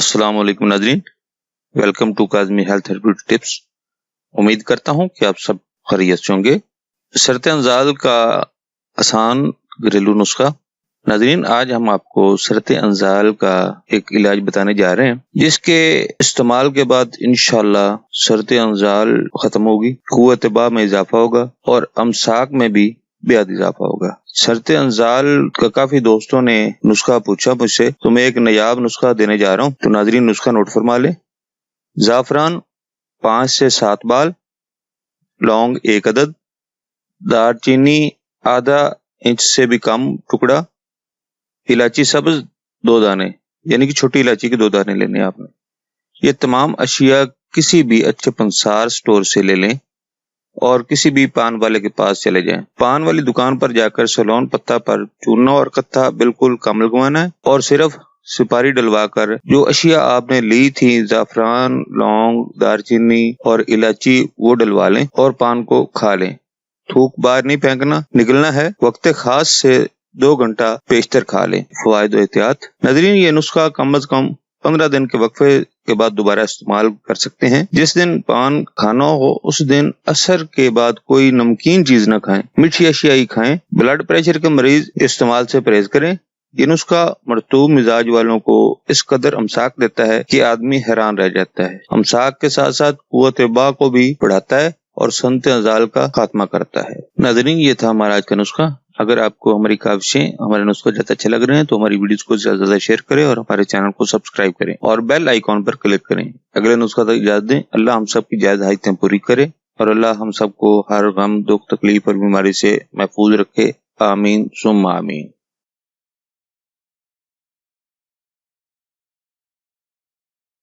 अस्सलाम वालेकुम नाज़रीन, welcome to Kazmi health and beauty tips. उम्मीद करता हूं कि आप सब खैरियत से होंगे। सरते अंजाल का आसान घरेलू नुस्खा। नाज़रीन, आज हम आपको सरते अंजाल का एक इलाज बताने जा रहे हैं जिसके इस्तेमाल के बाद इंशाअल्लाह सरते अंजाल खत्म होगी, कुव्वत बा में इजाफा होगा और अमसाक में भी बेहद इजाफा होगा। सरते अंजाल का काफी दोस्तों ने नुस्खा पूछा मुझसे, तो मैं एक नायाब नुस्खा देने जा रहा हूँ। तो नाज़रीन, नुस्खा नोट फरमा ले। जाफरान 5 से 7 बाल, लौंग 1 अदद, दालचीनी आधा इंच से भी कम टुकड़ा, इलायची सब्ज 2 दाने, यानी कि छोटी इलायची के 2 दाने लेने आपने। ये तमाम अशिया किसी भी अच्छे पंसार स्टोर से ले लें और किसी भी पान वाले के पास चले जाएं। पान वाली दुकान पर जाकर सलोन पत्ता पर चूना और कत्था बिल्कुल कम लगवाना है और सिर्फ सुपारी डलवा कर जो अशिया आपने ली थी, जाफरान, लौंग, दालचीनी और इलायची, वो डलवा लें और पान को खा लें। थूक बाहर नहीं फेंकना, निकलना है। वक्त खास से 2 घंटा पेशतर खा लें। फवायद एहतियात। नाज़रीन, ये नुस्खा कम अज कम 15 दिन के वक्फे के बाद दोबारा इस्तेमाल कर सकते हैं। जिस दिन पान खाना हो उस दिन असर के बाद कोई नमकीन चीज न खाएं, मीठी अशिया ही खाएं। ब्लड प्रेशर के मरीज इस्तेमाल से परहेज करें। ये नुस्खा मरतूब मिजाज वालों को इस कदर अमसाक देता है कि आदमी हैरान रह जाता है। अमसाक के साथ साथ कुव्वत बा को भी बढ़ाता है और सरते अंजाल का खात्मा करता है। नाज़रीन, ये था हमारा आज का नुस्खा। अगर आपको हमारी काविशें, हमारे नुस्खे ज्यादा अच्छे लग रहे हैं तो हमारी वीडियोस को ज्यादा से ज्यादा शेयर करें और हमारे चैनल को सब्सक्राइब करें और बेल आइकॉन पर क्लिक करें। अगले नुस्खा तक इजाजत दें। अल्लाह हम सब की जायज हाजतें पूरी करे और अल्लाह हम सबको हर गम, दुख, तकलीफ और बीमारी से महफूज रखे। आमीन सुम्मा आमीन।